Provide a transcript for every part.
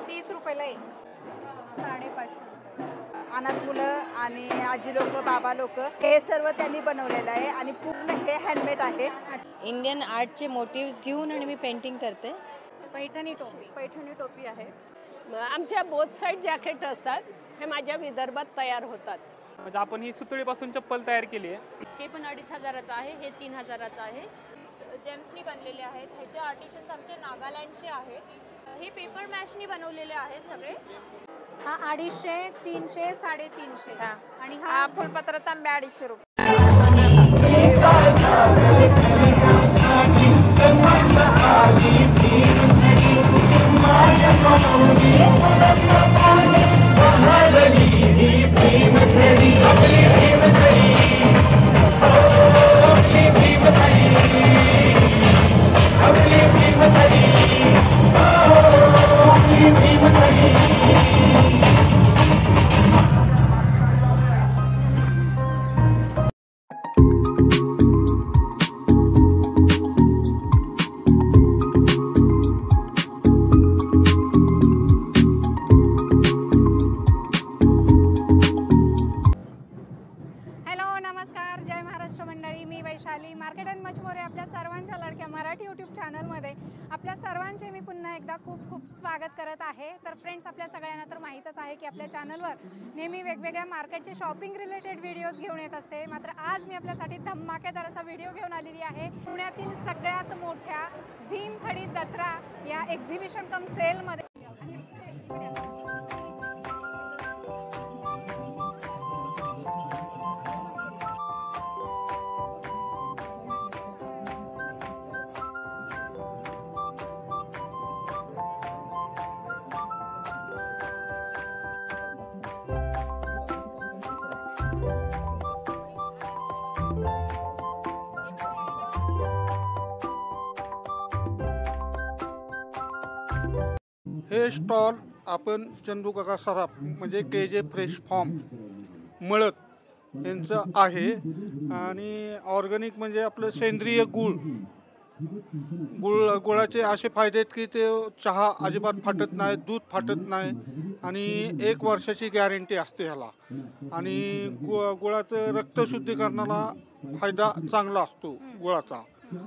30 रुपयाला एक. 550. अनाथ मुलं आणि आजी लोक बाबा लोक हे सर्व त्यांनी बनवलेलं आहे आणि पूर्ण हे हँडमेड आहे. इंडियन आर्टचे मोटिव्स घेऊन आणि मी पेंटिंग करते. पैठणी टोपी आहे. आमच्या बोथ साईड जॅकेट असतात, हे माझ्या विदर्भात तयार होतात. म्हणजे आपण ही सुतळीपासून चप्पल तयार केली आहे. हे पण 2,500चं आहे, हे 3,000चं आहे. जेम्सनी बनलेले आहेत. ह्याचे आर्टिशन्स आमचे नागालँडचे आहेत. हे पेपर मॅशनी बनवलेले आहेत सगळे. हा 250, 300, 350 आणि हा फुलपत्र तांबे 250 रुपये. मी Vaishali market and much more आपल्या सर्वांच्या लाडक्या मराठी यूट्यूब चॅनलमध्ये आपल्या सर्वांचे मी पुन्हा एकदा खूप खूप स्वागत करत आहे. तर फ्रेंड्स, आपल्या सगळ्यांना तर माहीतच आहे की आपल्या चॅनलवर नेहमी वेगवेगळ्या मार्केटचे शॉपिंग रिलेटेड व्हिडिओज घेऊन येत असते. मात्र आज मी आपल्यासाठी धमाकेदार असा व्हिडिओ घेऊन आलेली आहे. पुण्यातील सगळ्यात मोठ्या भीमथडी जत्रा या एक्झिबिशन कम सेलमध्ये. हे स्टॉल आपण चंदू काका सराफ म्हणजे KJ फ्रेश फार्म मळक यांचं आहे आणि ऑर्गॅनिक म्हणजे आपलं सेंद्रिय गुळाचे असे फायदे आहेत की ते चहा अजिबात फाटत नाही, दूध फाटत नाही आणि 1 वर्षाची गॅरंटी असते ह्याला. आणि गुळाचं रक्तशुद्धीकरणाला फायदा चांगला असतो गुळाचा.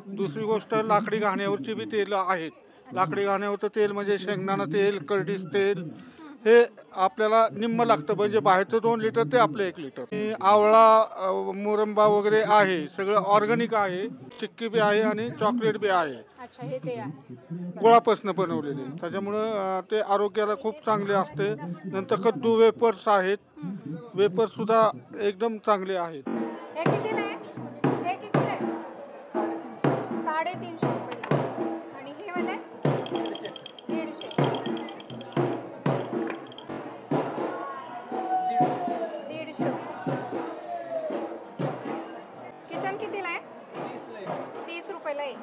दुसरी गोष्ट, लाकडी घाण्यावरची बी तेल आहेत. लाकडी घाण्यावरचं तेल म्हणजे शेंगदाणा तेल, करडीस तेल हे आपल्याला निम्म लागतं, म्हणजे बाहेरचं 2 लिटर ते आपलं 1 लिटर. आवळा, मुरंबा वगैरे आहे, सगळं ऑर्गॅनिक आहे. चिक्की बी आहे आणि चॉकलेट बी आहे. अच्छा, हे ते आहे गुळापासून बनवलेले, त्याच्यामुळं ते आरोग्याला खूप चांगले असते. नंतर कद्दू वेपर्स आहेत, वेपर्स सुद्धा एकदम चांगले आहेत. हे किती नाही? हे किती नाही? 350 रुपये. आणि हे वाले 150. 150. किचन कितीला आहे? 30 रुपयाला एक.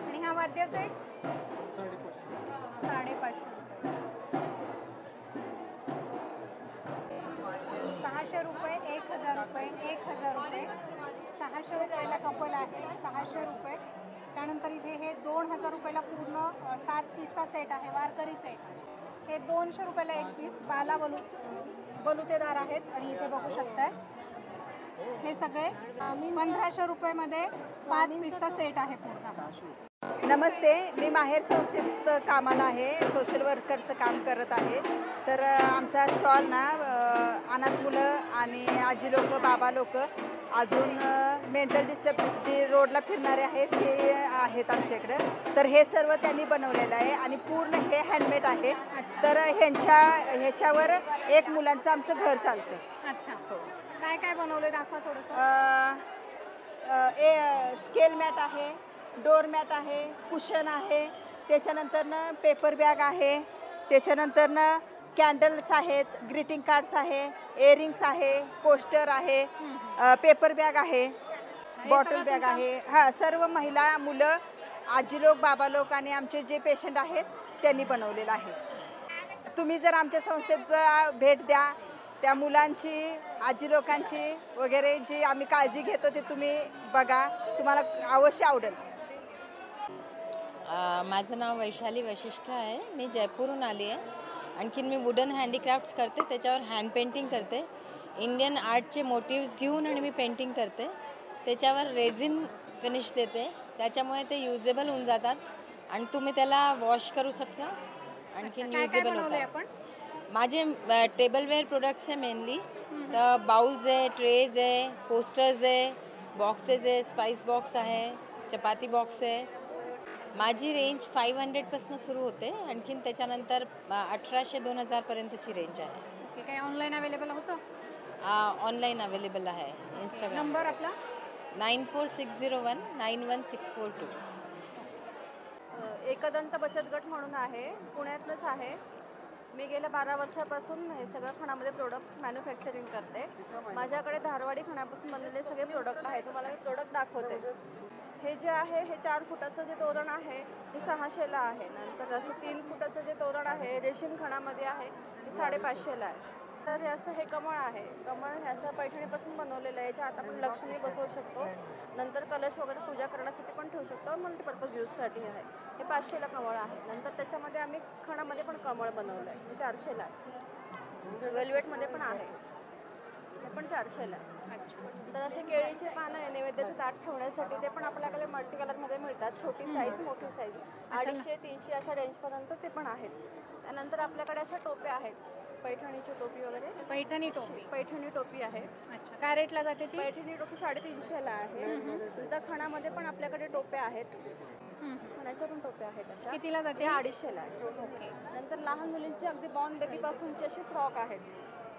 आणि हा वाद्य सेट 550. 600 रुपये, 1000 रुपये, 1000 रुपये. 600 रुपयाला कपल आहे, 600 रुपये. त्यानंतर इथे हे 2000 रुपयाला पूर्ण 7 पीसचा सेट आहे, वारकरी सेट. हे 200 रुपयाला 1 पीस बलुतेदार आहेत. आणि इथे बघू शकताय हे सगळे 1500 रुपयामध्ये 5 पीसचा सेट आहे पूर्ण. नमस्ते, मी माहेर संस्थेत कामाला आहे, सोशल वर्करचं काम करत आहे. तर आमचा स्टॉल ना अनाथ मुलं आणि आजी लोक बाबा लोक अजून मेंटल डिस्टर्ब जे रोडला फिरणारे आहेत हे आहेत आमच्याकडं. तर हे सर्व त्यांनी बनवलेलं आहे आणि पूर्ण हे हँडमेड आहे. तर ह्याच्यावर 1 मुलांचं आमचं घर चालतं. अच्छा, काय काय बनवलं दाखवा थोडंसं. स्केल मॅट आहे, डोर मॅट आहे, कुशन आहे, त्याच्यानंतरनं पेपर बॅग आहे, त्याच्यानंतरनं कॅन्डल्स आहेत, ग्रीटिंग कार्ड्स आहे, इयरिंग्स आहे, पोस्टर आहे, पेपर बॅग आहे, बॉटल बॅग आहे. हां, सर्व महिला, मुलं, आजी लोक बाबा लोक आणि आमचे जे पेशंट आहेत त्यांनी बनवलेलं आहे. तुम्ही जर आमच्या संस्थेत भेट द्या, त्या मुलांची आजी लोकांची वगैरे जी आम्ही काळजी घेतो ते तुम्ही बघा, तुम्हाला अवश्य आवडेल. माझं नाव वैशाली वशिष्ठ आहे. मी जयपूरहून आली आहे. आणखीन मी वुडन हँडीक्राफ्ट्स करते, त्याच्यावर हँड पेंटिंग करते. इंडियन आर्टचे मोटिव्स घेऊन आणि मी पेंटिंग करते. त्याच्यावर रेझिन फिनिश देते, त्याच्यामुळे ते युजेबल होऊन जातात आणि तुम्ही त्याला वॉश करू शकता. आणखीन काय काय युजेबल बनवलंय होतात. आपण? माझे टेबलवेअर प्रोडक्ट्स आहे मेनली. तर बाउल्स आहे, ट्रेज आहे, पोस्टर्स आहे, बॉक्सेस आहे, स्पाइस बॉक्स आहे, चपाती बॉक्स आहे. माझी रेंज 500पासून सुरू होते. आणखीन त्याच्यानंतर 1800-2000 पर्यंतची रेंज आहे. ओके, काय ऑनलाईन अवेलेबल होतं? ऑनलाईन अवेलेबल आहे इंस्टाग्राम. नंबर आपला? 9460191642. एकदंत बचत गट म्हणून आहे, पुण्यातलंच आहे. मी गेल्या 12 वर्षापासून हे सगळं खणामध्ये प्रोडक्ट मॅन्युफॅक्चरिंग करते. माझ्याकडे धारवाडी खणापासून बनलेले सगळे प्रोडक्ट आहे. तुम्हाला मी प्रोडक्ट दाखवते. हे जे आहे हे 4 फुटाचं जे तोरण आहे हे 600ला आहे. नंतर असं 3 फुटाचं जे तोरण आहे रेशीम खणामध्ये आहे हे 550ला आहे. तर हे असं हे कमळ आहे. कमळ हे असं पैठणीपासून बनवलेलं आहे. याच्या आत आपण लक्ष्मी बसवू शकतो. नंतर कलश वगैरे पूजा करण्यासाठी पण ठेवू शकतो. मल्टीपर्पज यूजसाठी आहे. हे 500ला कमळ आहे. नंतर त्याच्यामध्ये आम्ही खणामध्ये पण कमळ बनवलं आहे. हे 400ला आहे. वेल्वेटमध्ये पण आहे. हे पण 400ला आहे. तर असे केळीचे पानं आहे नैवेद्याचं ताट ठेवण्यासाठी. ते पण आपल्याकडे मल्टी कलरमध्ये मिळतात. छोटी साईज, मोठी साईज, 250-300 अशा रेंजपर्यंत ते पण आहेत. त्यानंतर आपल्याकडे अशा टोप्या आहेत. पैठणीची टोपी वगैरे. पैठणी टोपी. पैठणी टोपी आहे. अच्छा, काय रेटला जाते ती? पैठणी टोपी 350ला आहे. नंतर खणामध्ये पण आपल्याकडे टोप्या आहेत. खणाच्या पण टोप्या आहेत अशा. कितीला जाते? 250ला आहे. ओके. नंतर लहान मुलींची अगदी बॉर्न बेबीपासूनचे असे फ्रॉक आहेत.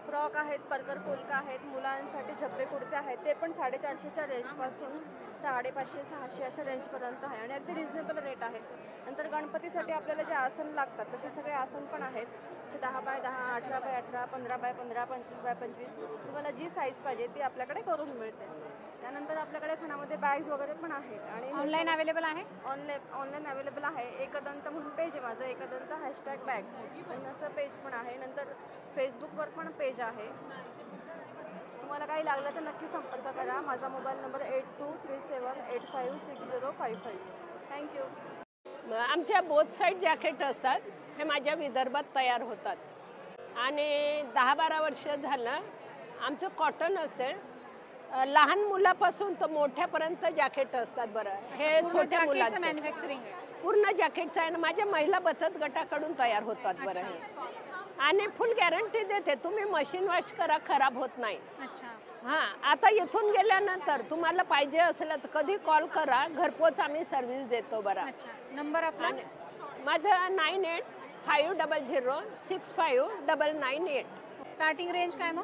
फ्रॉक आहेत, परकर पोलका आहेत, मुलांसाठी झब्बे कुर्ते आहेत. ते पण 450च्या रेंजपासून 550-600 अशा रेंजपर्यंत आहे आणि अगदी रिजनेबल रेट आहे. नंतर गणपतीसाठी आपल्याला जे आसन लागतात तसे सगळे आसन पण आहेत. 10x10, 18x18, 15x15, 25x25. तुम्हाला जी साईज पाहिजे ती आपल्याकडे करून मिळते. त्यानंतर आपल्याकडे खणामध्ये बॅग्स वगैरे पण आहेत. आणि ऑनलाईन अवेलेबल आहे? ऑनलाईन अवेलेबल आहे. एकदंत म्हणून पेज आहे माझं, एकदंत #बॅग आणि असं पेज पण आहे. नंतर फेसबुकवर पण पेज आहे. तुम्हाला काही लागलं तर नक्की संपर्क करा. माझा मोबाईल नंबर 8237856055. थँक्यू. आमच्या बोथ साईड जॅकेट असतात. हे माझ्या विदर्भात तयार होतात आणि 10-12 वर्ष झालं आमचं कॉटन असते. लहान मुलापासून तर मोठ्यापर्यंत जॅकेट असतात. बरं, हे छोट्या मुलांचं मॅन्युफॅक्चरिंग आहे. पूर्ण जॅकेटचं आहे ना. माझ्या महिला बचत गटाकडून तयार होतात. बरं, हे आणि फुल गॅरंटी देते. तुम्ही मशीन वॉश करा, खराब होत नाही. अच्छा. हां, आता इथून गेल्यानंतर तुम्हाला पाहिजे असलं तर कधी कॉल करा, घरपोच आम्ही सर्व्हिस देतो. बरं, अच्छा, नंबर आपला? माझं 9850659998. स्टार्टिंग रेंज काय मग?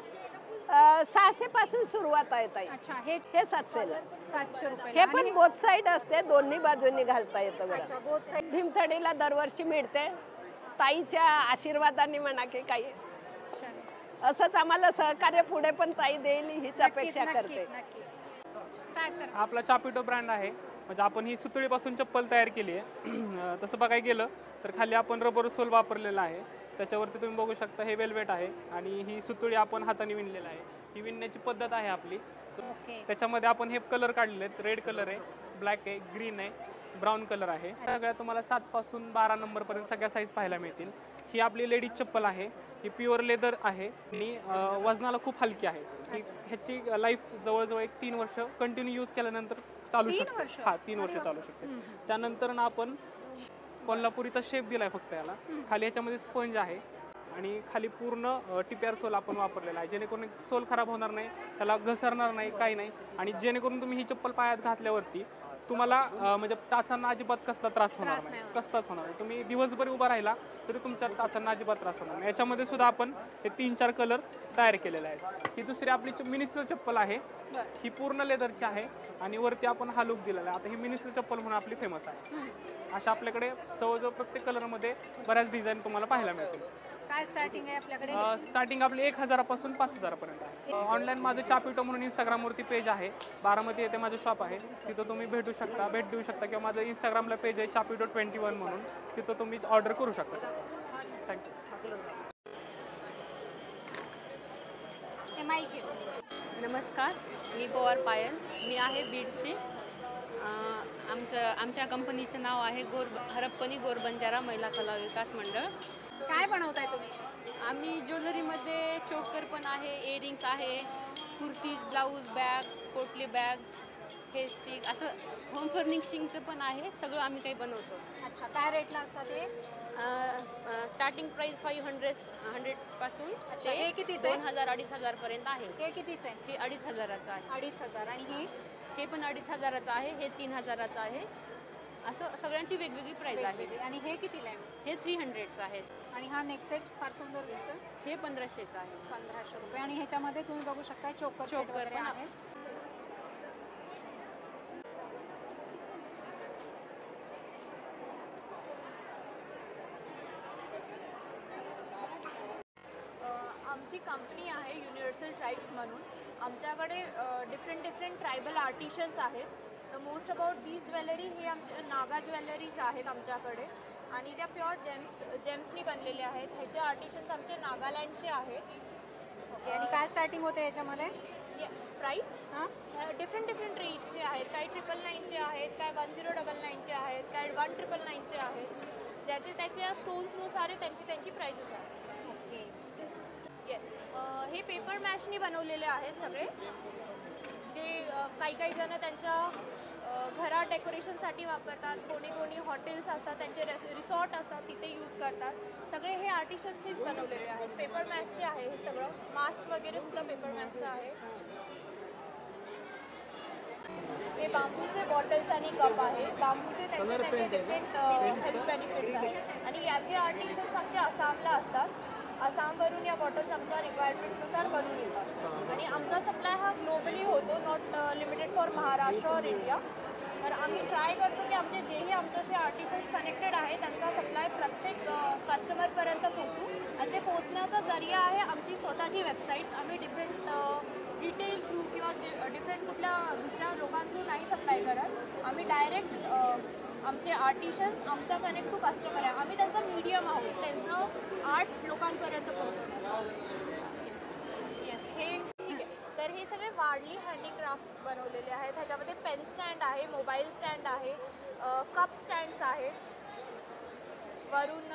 600 पासून सुरुवात आहे ताई. अच्छा, हे 700ला. 700 रुपये. हे पण बोथ साईड असते, दोन्ही बाजूंनी घालता येतं. बरं, अच्छा, बोथ साईड. भीमथडीला दरवर्षी मिळते. ताईच्या आशीर्वादाने म्हणा की काही असंच आम्हाला सहकार्य पुढे पण ताई देईल हीच अपेक्षा करते. स्टार्ट कर. आपला चापिटो ब्रँड आहे. म्हणजे आपण ही सुतळीपासून चप्पल तयार केली आहे. तसं बघायला गेलं तर खाली आपण रबर सोल वापरलेला आहे. त्याच्यावरती तुम्ही बघू शकता हे वेल्वेट आहे आणि ही सुतळी आपण हाताने विणलेला आहे. ही विणण्याची पद्धत आहे आपली. त्याच्यामध्ये आपण हे कलर काढलेले आहेत. रेड कलर आहे, ब्लॅक आहे, ग्रीन आहे, ब्राऊन कलर आहे. सगळ्या तुम्हाला 7 पासून 12 नंबरपर्यंत सगळ्या साईज पाहायला मिळतील. ही आपली लेडीज चप्पल आहे. ही प्युअर लेदर आहे आणि वजनाला खूप हलकी आहे. ह्याची लाईफ जवळजवळ 3 वर्ष कंटिन्यू यूज केल्यानंतर चालू शकते. 3 वर्ष चालू शकते. त्यानंतर ना आपण कोल्हापुरीचा शेप दिलाय फक्त याला. खाली ह्याच्यामध्ये स्पंज आहे आणि खाली पूर्ण टिप्यार सोल आपण वापरलेला आहे, जेणेकरून सोल खराब होणार नाही, त्याला घसरणार नाही, काही नाही. आणि जेणेकरून तुम्ही ही चप्पल पायात घातल्यावरती तुम्हाला म्हणजे टाचांना अजिबात कसला त्रास होणार नाही, कसलाच होणार नाही. तुम्ही दिवसभर उभा राहिला तरी तुमच्या टाचांना अजिबात त्रास होणार नाही. याच्यामध्ये सुद्धा आपण हे 3-4 कलर तयार केलेले आहेत. ही दुसरी आपली मिनिस्टर चप्पल आहे. ही पूर्ण लेदरची आहे आणि वरती आपण हा लुक दिलेला आहे. आता ही मिनिस्टर चप्पल म्हणून आपली फेमस आहे. अशा आपल्याकडे जवळजवळ प्रत्येक कलरमध्ये बऱ्याच डिझाईन तुम्हाला पाहायला मिळतील. काय स्टार्टिंग आहे आपल्याकडे? स्टार्टिंग आपली 1000 पासून 5000 पर्यंत आहे. ऑनलाईन माझं चापिटो म्हणून इंस्टाग्रामवरती पेज आहे. बारामती येथे माझं शॉप आहे. तिथं तुम्ही भेट देऊ शकता किंवा माझं इंस्टाग्रामला पेज आहे चापिटो 21 म्हणून. तिथं तुम्ही ऑर्डर करू शकता. थँक्यू. नमस्कार, मी पवार पायल. मी आहे बीडची आमच्या कंपनीचं नाव आहे हरप्पनी गोरबंजारा महिला कला विकास मंडळ. काय बनवताय तुम्ही? आम्ही ज्वेलरीमध्ये चोकर पण आहे, इयरिंग्स आहे, कुर्ती, ब्लाऊज, बॅग, पोटली बॅग, हे स्टिक, असं होम फर्निशिंगचं पण आहे. सगळं आम्ही काही बनवतो. अच्छा, काय रेटला असतात ते? स्टार्टिंग प्राइस 500 पासून अच्छा, हे कितीचं आहे? 2000-2500 पर्यंत आहे. हे कितीचं आहे? हे 2500चं आहे. 2500. आणि हे पण 2500चं आहे. हे 3000चं आहे. असं सगळ्यांची वेगवेगळी प्राइस आहे. आणि हे कितीला आहे? हे 300चं आहे. आणि हा नेक सेट फार सुंदर दिसतो. हे 1500चं आहे. 1500 रुपये. आणि ह्याच्यामध्ये तुम्ही बघू शकता चोकर चोकर पण आहे. आमची कंपनी आहे युनिव्हर्सल ट्राईब्स म्हणून. आमच्याकडे डिफरंट ट्रायबल आर्टिशन्स आहेत. तर मोस्ट अबाउट दीज ज्वेलरी हे आमच्या नागा ज्वेलरीज आहेत आमच्याकडे. आणि त्या प्युअर जेम्सनी बनलेल्या आहेत. ह्याचे आर्टिशन्स आमचे नागालँडचे आहेत. ओके. आणि काय स्टार्टिंग होते याच्यामध्ये? प्राईस हां, डिफरंट रेटचे आहेत. काही 999चे आहेत, काय 1099चे आहेत, काय 1999चे आहेत. त्याच्या स्टोन्सनुसार त्यांची प्राइसेस आहेत. ओके. येस. हे पेपर मॅशनी बनवलेले आहेत सगळे. जे काही जण त्यांच्या घरात डेकोरेशनसाठी वापरतात. कोणी हॉटेल्स असतात, त्यांचे रिसॉर्ट असतात, तिथे यूज करतात. सगळे हे आर्टिशन्सनीच बनवलेले आहेत. पेपर मॅशचे आहे हे सगळं. मास्क वगैरे सुद्धा पेपर मॅशचं आहे. हे बांबूचे बॉटल्स आणि कप आहे. बांबूचे त्यांचे डिफरंट हेल्थ बेनिफिट्स आहेत. आणि याचे आर्टिशन्स आमचे आसामला असतात. आसामवरून या बॉटल्स आमच्या रिक्वायरमेंटनुसार बनवून येतात. आणि आमचा सप्लाय हा ग्लोबली होतो, नॉट लिमिटेड फॉर महाराष्ट्र और इंडिया. तर आम्ही ट्राय करतो की आमचे जेही आमच्याशी आर्टिशन्स कनेक्टेड आहे त्यांचा सप्लाय प्रत्येक कस्टमरपर्यंत पोहोचू. आणि ते पोहोचण्याचा जरिया आहे आमची स्वतःची वेबसाईट्स. आम्ही डिफरंट रिटेल थ्रू किंवा डिफरंट कुठल्या दुसऱ्या लोकांथ्रू नाही सप्लाय करत. आम्ही डायरेक्ट आमचे आर्टिशन्स आमचा कनेक्ट टू कस्टमर आहे. आम्ही त्यांचा मीडियम आहोत, त्यांचं आर्ट लोकांपर्यंत पोहोचवणार. येस. हे ठीक आहे. तर हे सगळे वारली हँडीक्राफ्ट बनवलेले आहेत. ह्याच्यामध्ये पेन स्टँड आहे, मोबाईल स्टँड आहे, कप स्टँड्स आहेत, वरून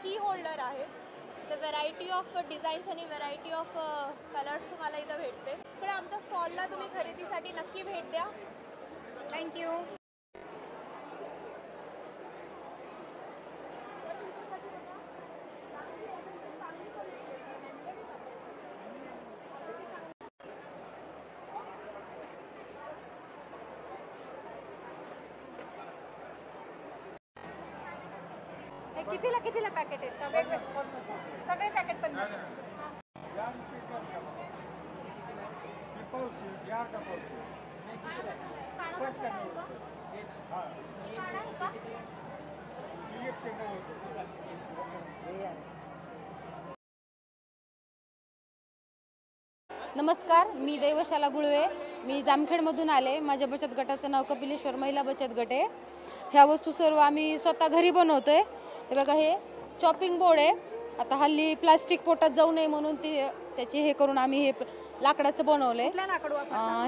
की होल्डर आहे. तर व्हरायटी ऑफ डिझाईन्स आणि व्हरायटी ऑफ कलर्स तुम्हाला इथं भेटते. इकडे आमच्या स्टॉलला तुम्ही खरेदीसाठी नक्की भेट द्या. थँक्यू. कितीला पॅकेट आहेत का? सगळे पॅकेट 50. नमस्कार, मी देवशाला गुळवे. मी जामखेडमधून आले. माझ्या बचत गटाचं नाव कपिलेश्वर महिला बचत गट आहे. ह्या वस्तू सर्व आम्ही स्वतः घरी बनवतोय. हे बघा, हे चॉपिंग बोर्ड आहे. आता हल्ली प्लास्टिक पोटात जाऊ नये म्हणून त्याची हे करून आम्ही हे लाकडाचं बनवलंय.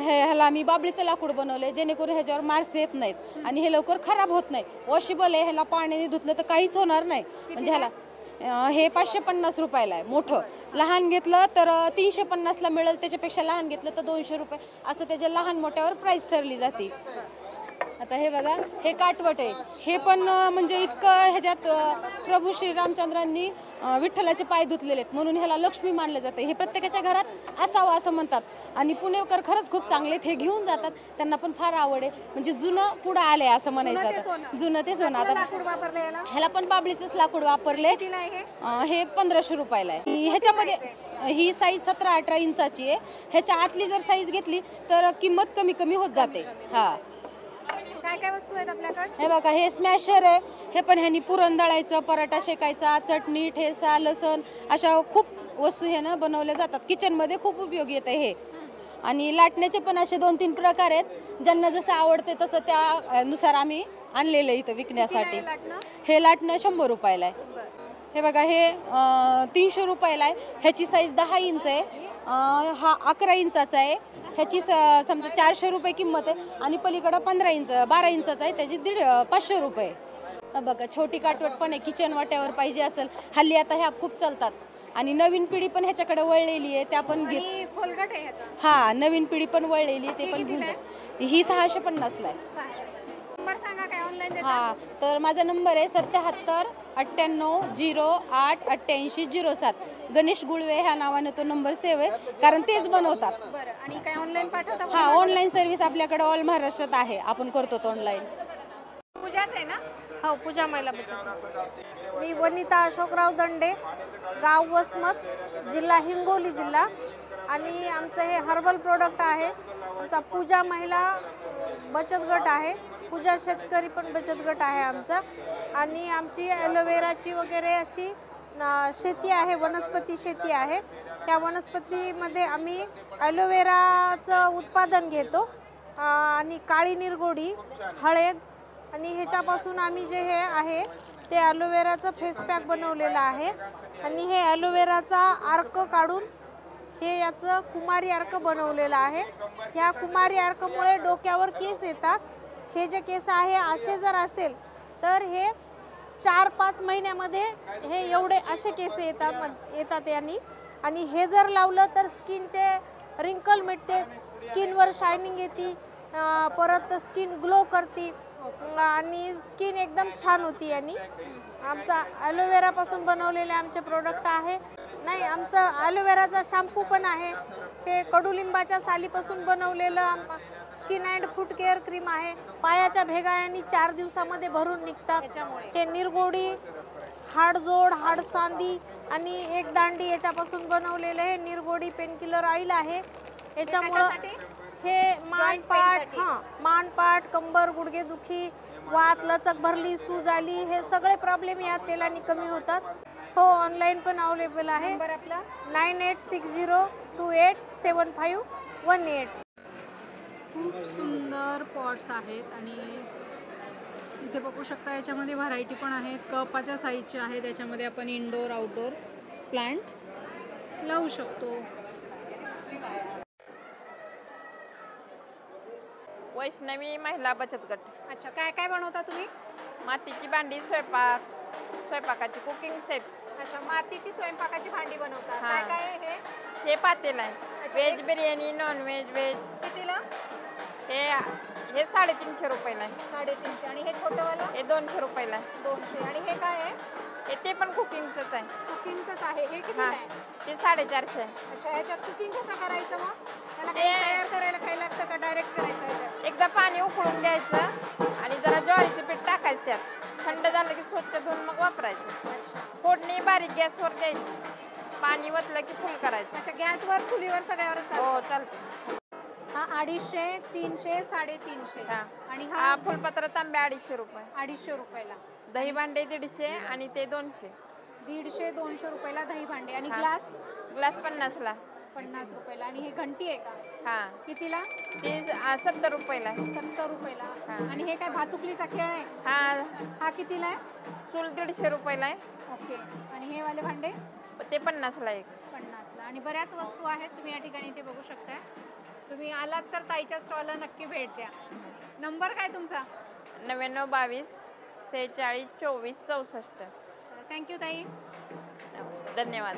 ह्याला आम्ही बाबळीचं लाकूड बनवलंय, जेणेकरून ह्याच्यावर मार्क्स येत नाहीत आणि हे लवकर खराब होत नाही. वॉशेबल आहे. ह्याला पाण्याने धुतलं तर काहीच होणार नाही. म्हणजे ह्याला हे 550 रुपयाला आहे. मोठं लहान घेतलं तर 350ला मिळेल. त्याच्यापेक्षा लहान घेतलं तर 200 रुपये असं त्याच्या लहान मोठ्यावर प्राईस ठरली जाते. आता हे बघा, हे काटवट आहे. हे पण म्हणजे इतकं ह्याच्यात प्रभू श्री रामचंद्रांनी विठ्ठलाचे पाय धुतलेले आहेत म्हणून ह्याला लक्ष्मी मानलं जाते. हे प्रत्येकाच्या घरात असावं असं म्हणतात. आणि पुणेकर खरंच खूप चांगले हे घेऊन जातात. त्यांना पण फार आवड आहे. म्हणजे जुनं पुढं आलंय असं म्हणायचं. जुनं ते सोनं. आता ह्याला पण बाबळीचंच लाकूड वापरले. हे 1500 रुपयाला आहे. ह्याच्यामध्ये ही साईज 17-18 इंचाची आहे. ह्याच्या आतली जर साईज घेतली तर किंमत कमी होत जाते. हा, काय वस्तू आहेत आपल्याकडे? हे बघा, हे स्मॅशर आहे. हे पण ह्यानी पुरण दळायचं, पराठा शेकायचा, चटणी, ठेचा, लसण अशा खूप वस्तू ह्यानं बनवल्या जातात. किचनमध्ये खूप उपयोगी येतं हे. आणि लाटण्याचे पण असे 2-3 प्रकार आहेत. ज्यांना जसं आवडते तसं त्यानुसार आम्ही आणलेलं इथं विकण्यासाठी. हे लाटणं 100 रुपयाला आहे. हे बघा हे 300 रुपयाला आहे. ह्याची साईज 10 इंच आहे. हा 11 इंचाचा आहे. ह्याची समजा 400 रुपये किंमत आहे. आणि पलीकडं 12 इंचाचा आहे, त्याची 500 रुपये. बघा छोटी काटवट पण आहे, किचन वाट्यावर पाहिजे असेल. हल्ली आता ह्या खूप चालतात आणि नवीन पिढी पण ह्याच्याकडे वळलेली आहे, त्या पण खोलगट आहे ह्याचा. हा नवीन पिढी पण वळलेली आहे, ते पण घेऊन जात. ही 650 ला आहे. नंबर सांगा काय ऑनलाईन देता? हा तर माझा नंबर आहे 77 98 08 88 07. गणेश गुळवे ह्या नावाने तो नंबर सेव्ह आहे, कारण तेच बनवतात. बरं. आणि काय ऑनलाईन पाठवता? हा ऑनलाईन सर्व्हिस आपल्याकडे ऑल महाराष्ट्रात आहे, आपण करतो तो ऑनलाईन. पूजाच आहे ना? हो, पूजा महिला बचत. मी वनिता अशोकराव दंडे, गाव वसमत, जिल्हा हिंगोली जिल्हा. आणि आमचं हे हर्बल प्रोडक्ट आहे. आमचा पूजा महिला बचत गट आहे, पूजा शेतकरी पण बचत गट आहे आमचा. आणि आमची ॲलोवेराची वगैरे अशी शेती आहे, वनस्पती शेती आहे. त्या वनस्पतीमध्ये आम्ही ॲलोवेराचं उत्पादन घेतो आणि काळी निरगोडी, हळद आणि ह्याच्यापासून आम्ही जे हे आहे ते ॲलोवेराचं फेस पॅक बनवलेलं आहे. आणि हे ॲलोवेराचा अर्क काढून हे याचं कुमारी अर्क बनवलेलं आहे. ह्या कुमारी अर्कमुळे डोक्यावर केस येतात. हे जे केस आहे असे जर असेल तर हे 4-5 महिन्यामध्ये हे एवढे असे केस येतात यांनी. आणि हे जर लावलं तर स्किनचे रिंकल मिटते, स्किनवर शायनिंग येते, परत स्किन ग्लो करते आणि स्किन एकदम छान होती. आणि आमचा ॲलोवेरापासून बनवलेले आमचे प्रोडक्ट आहे. नाही, आमचं ॲलोवेराचा शॅम्पू पण आहे. हे कडुलिंबाच्या सालीपासून बनवलेलं skin and foot care cream आहे. पायाच्या भेगा यांनी 4 दिवसामध्ये भरून निघतात. हे निरगोडी, हाडजोड, हाडसांदी आणि एक दांडी याच्यापासून बनवलेलं हे निरगोडी पेनकिलर ऑइल आहे. याच्यामुळं हे मानपाट, कंबर, गुडघेदुखी, वात, लचक भरली, सूज आली, हे सगळे प्रॉब्लेम या तेलाने कमी होतात. हो, ऑनलाईन पण अवेलेबल आहे. नंबर आपला 9860287518. खूप सुंदर पॉट्स आहेत आणि इथे बघू शकता याच्यामध्ये व्हरायटी पण आहेत. कपाच्या साईजचे आहेत. याच्यामध्ये आपण इनडोर आउटडोर प्लांट लावू शकतो. वैष्णवी महिला बचत गट. अच्छा, काय काय बनवता तुम्ही? मातीची भांडी, स्वयंपाकाची कुकिंग सेट. अच्छा, मातीची स्वयंपाकाची भांडी बनवता. काय काय आहे हे पातेल आहे. Veg biryani, non veg, veg. कितीला? हे 350 रुपयाला आहे. 350. आणि हे छोटंवालं? हे 200 रुपयाला आहे. 200. आणि हे काय आहे? ते पण कुकिंगचंच आहे. कुकिंगचंच आहे. हे कितीला आहे? ते 450 आहे. अच्छा, ह्याच्यात कुकिंग कसं करायचं मग? त्याला तयार करायला काही लागतं का डायरेक्ट करायचं ह्याच्यात? एकदा पाणी उकळून घ्यायचं आणि जरा ज्वारीचं पीठ टाकायचं त्यात. थंड झालं की स्वच्छ धुवून मग वापरायचं. अच्छा. फोडणी बारीक गॅसवर द्यायची. पाणी वतलं की फुल करायचं. अच्छा, गॅसवर, चुलीवर, सगळ्यावरच चालतं? हो, चालतं. हा 250, 300, 350. आणि हा फुलपत्र तांबे 250 रुपये. 250 रुपयाला. दही भांडे 150 आणि ते 200. 150-200 रुपयाला दही भांडे. आणि ग्लास 50ला. 50 रुपयाला. आणि हे घंटी आहे का? हा. कितीला? ती 70 रुपयाला. 70 रुपयाला. आणि हे काय भातुकलीचा खेळ आहे? हा कितीला आहे? चूल 150 रुपयाला आहे. ओके. आणि हे वाले भांडे? ते 50ला एक. 50ला. आणि बऱ्याच वस्तू आहेत, तुम्ही या ठिकाणी इथे बघू शकताय. तुम्ही आलात तर ताईच्या स्टॉलला नक्की भेट द्या. नंबर काय तुमचा? 9922 46 24 64. थँक्यू ताई. धन्यवाद.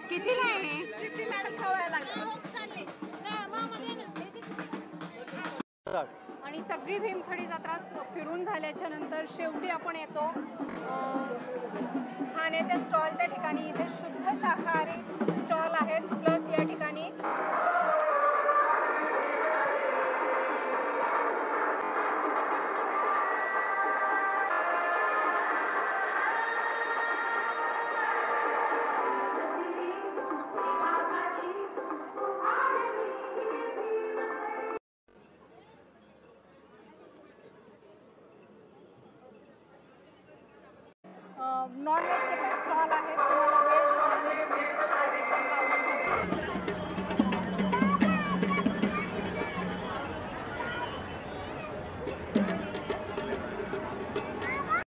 कितीला आहे? आणि सगळी भीमथडी जत्रा फिरून झाल्याच्या नंतर शेवटी आपण येतो खाण्याच्या स्टॉलच्या ठिकाणी. इथे शुद्ध शाकाहारी स्टॉल आहेत, प्लस या ठिकाणी